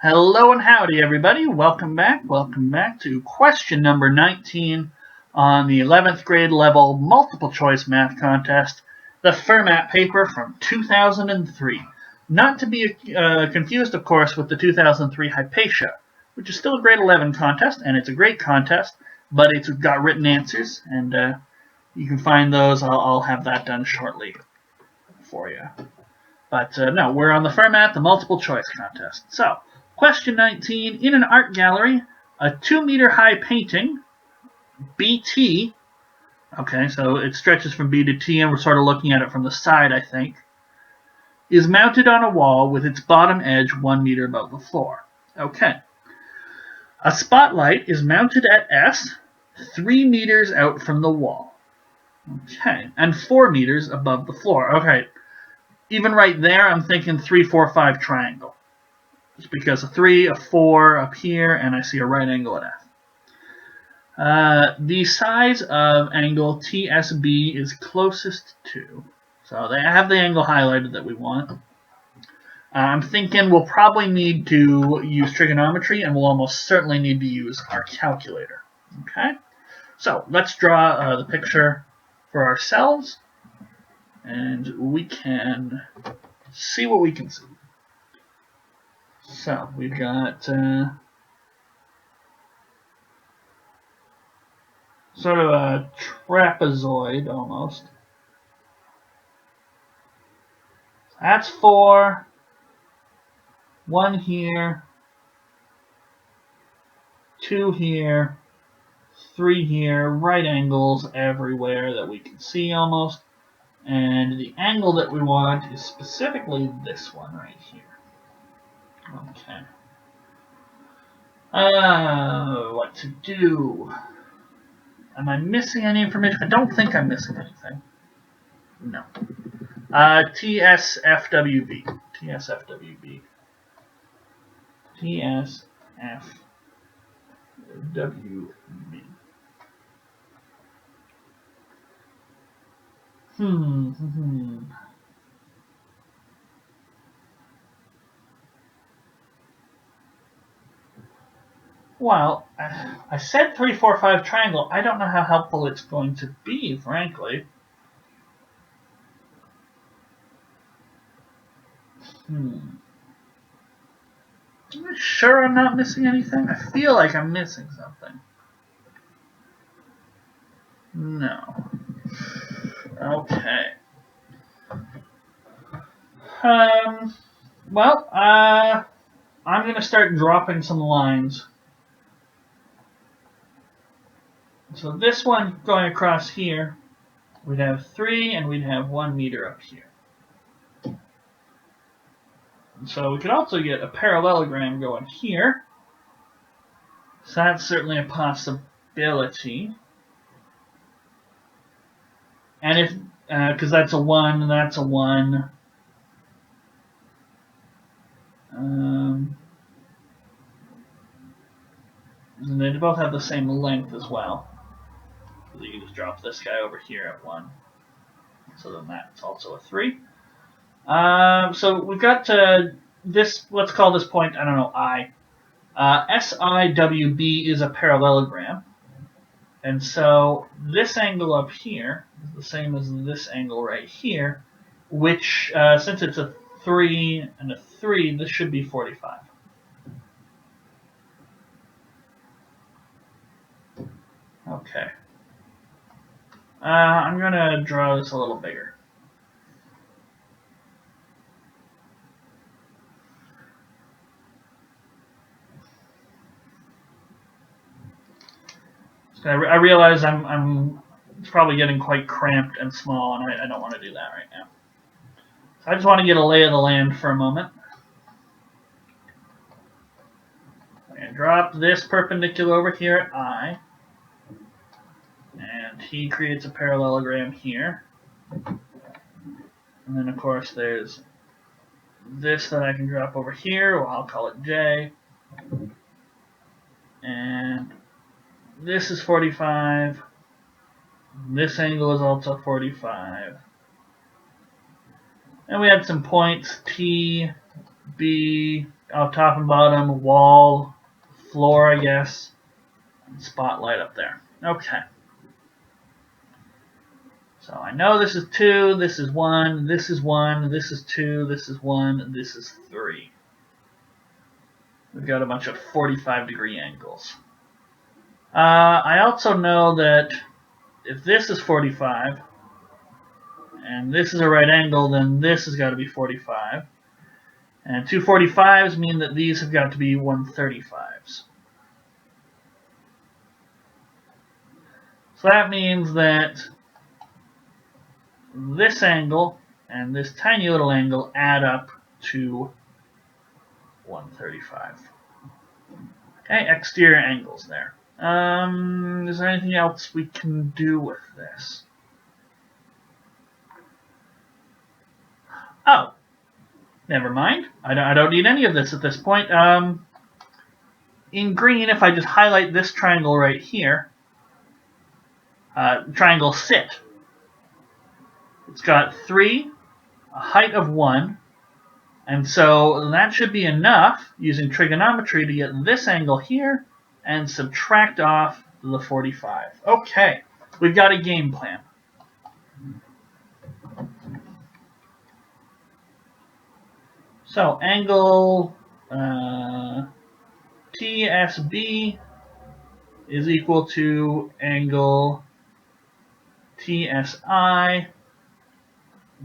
Hello and howdy, everybody. Welcome back. Welcome back to question number 19 on the 11th grade level multiple choice math contest, the Fermat paper from 2003. Not to be confused, of course, with the 2003 Hypatia, which is still a grade 11 contest, and it's a great contest, but it's got written answers, and you can find those. I'll have that done shortly for you. But no, we're on the Fermat, the multiple choice contest. So, question 19, in an art gallery, a 2-meter high painting, BT, okay, so it stretches from B to T, and we're sort of looking at it from the side, I think, is mounted on a wall with its bottom edge 1 meter above the floor. Okay. A spotlight is mounted at S, 3 meters out from the wall. Okay, and 4 meters above the floor. Okay, even right there, I'm thinking 3, 4, 5 triangle. Just because a 3, a 4 up here, and I see a right angle at F. The size of angle TSB is closest to. So they have the angle highlighted that we want. I'm thinking we'll probably need to use trigonometry, and we'll almost certainly need to use our calculator. Okay? So let's draw the picture for ourselves, and we can see what we can see. So we've got sort of a trapezoid almost. That's 4, 1 here, 2 here, 3 here, right angles everywhere that we can see almost. And the angle that we want is specifically this one right here. Okay. What to do? Am I missing any information? I don't think I'm missing anything. No. TSFWB. TSFWB. TSFWB. Well, I said 3, 4, 5 triangle. I don't know how helpful it's going to be, frankly. Am I sure I'm not missing anything? I feel like I'm missing something. No. Okay. Well, I'm going to start dropping some lines. So this one going across here, we'd have 3 and we'd have 1 meter up here. So we could also get a parallelogram going here. So that's certainly a possibility. And if, because that's a 1 and that's a 1. And they both have the same length as well. So you can just drop this guy over here at 1. So then that's also a 3. So we've got this, let's call this point, I don't know, I. SIWB is a parallelogram. And so this angle up here is the same as this angle right here, which, since it's a 3 and a 3, this should be 45. Okay. I'm going to draw this a little bigger. So I realize I'm probably getting quite cramped and small, and I don't want to do that right now. So I just want to get a lay of the land for a moment. I'm going to drop this perpendicular over here at I. And he creates a parallelogram here. And then, of course, there's this that I can drop over here. Well, I'll call it J. And this is 45. This angle is also 45. And we had some points, P, B, top and bottom, wall, floor, I guess, and spotlight up there. Okay. So I know this is 2, this is 1, this is 1, this is 2, this is 1, and this is 3. We've got a bunch of 45-degree angles. I also know that if this is 45, and this is a right angle, then this has got to be 45. And 2 45s mean that these have got to be 135s. So that means that this angle and this tiny little angle add up to 135. Okay, exterior angles there. Is there anything else we can do with this? Oh, never mind. I don't need any of this at this point. In green, if I just highlight this triangle right here, triangle sit. It's got 3, a height of 1, and so that should be enough using trigonometry to get this angle here and subtract off the 45. Okay, we've got a game plan. So angle TSB is equal to angle TSI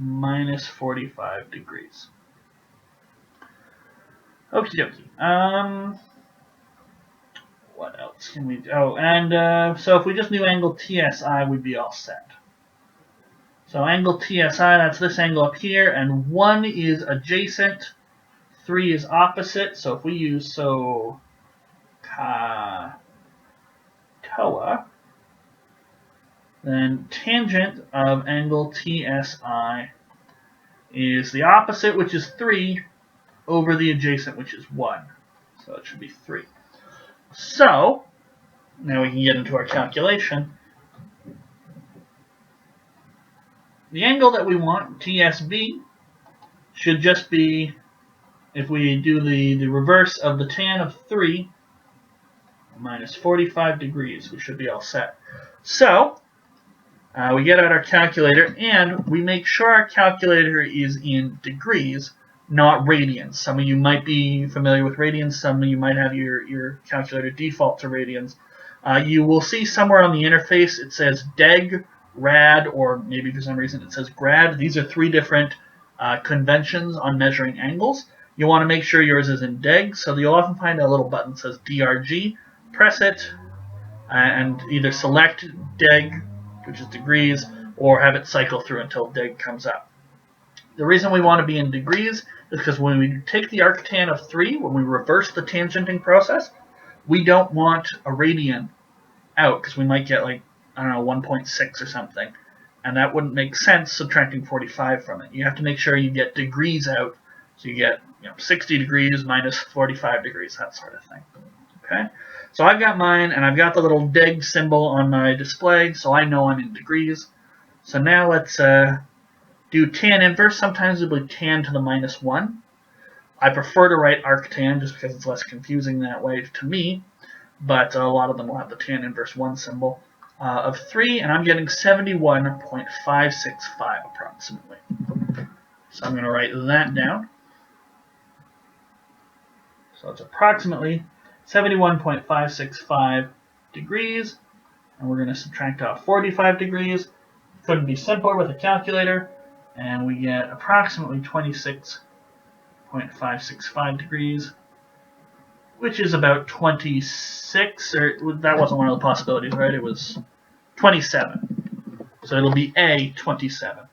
minus 45 degrees. Okie dokie. What else can we do? Oh, and so if we just knew angle TSI, we'd be all set. So angle TSI, that's this angle up here, and 1 is adjacent, 3 is opposite. So if we use TOA, then tangent of angle TSI is the opposite, which is 3, over the adjacent, which is 1. So it should be 3. So now we can get into our calculation. The angle that we want, TSB, should just be, if we do the reverse of the tan of 3 minus 45 degrees, we should be all set. So we get out our calculator, and we make sure our calculator is in degrees, not radians. Some of you might be familiar with radians. Some of you might have your calculator default to radians. You will see somewhere on the interface it says deg, rad, or maybe for some reason it says grad. These are 3 different conventions on measuring angles. You want to make sure yours is in deg, so you'll often find a little button that says DRG. Press it and either select deg, which is degrees, or have it cycle through until deg comes up. The reason we want to be in degrees is because when we take the arctan of 3, when we reverse the tangenting process, we don't want a radian out, because we might get, like, I don't know, 1.6 or something, and that wouldn't make sense subtracting 45 from it. You have to make sure you get degrees out, so you get 60 degrees minus 45 degrees, that sort of thing. Okay, so I've got mine, and I've got the little deg symbol on my display, so I know I'm in degrees. So now let's do tan inverse. Sometimes it'll be tan to the minus 1. I prefer to write arctan just because it's less confusing that way to me, but a lot of them will have the tan inverse 1 symbol of 3, and I'm getting 71.565 approximately. So I'm going to write that down. So it's approximately 71.565 degrees, and we're going to subtract off 45 degrees. Couldn't be simpler with a calculator, and we get approximately 26.565 degrees, which is about 26, or that wasn't one of the possibilities, right? It was 27. So it'll be A, 27.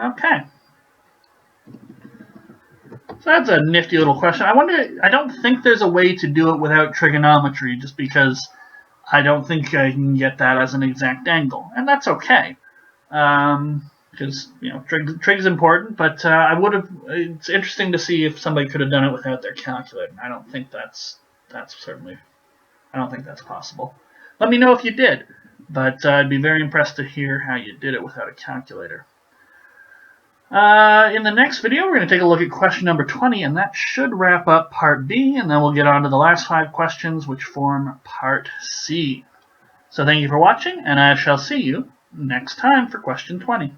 Okay. So that's a nifty little question. I don't think there's a way to do it without trigonometry, just because I don't think I can get that as an exact angle. And that's okay. Because, trig is important, but it's interesting to see if somebody could have done it without their calculator. I don't think that's possible. Let me know if you did. but I'd be very impressed to hear how you did it without a calculator. In the next video, we're going to take a look at question number 20, and that should wrap up part B, and then we'll get on to the last 5 questions, which form part C. So thank you for watching, and I shall see you next time for question 20.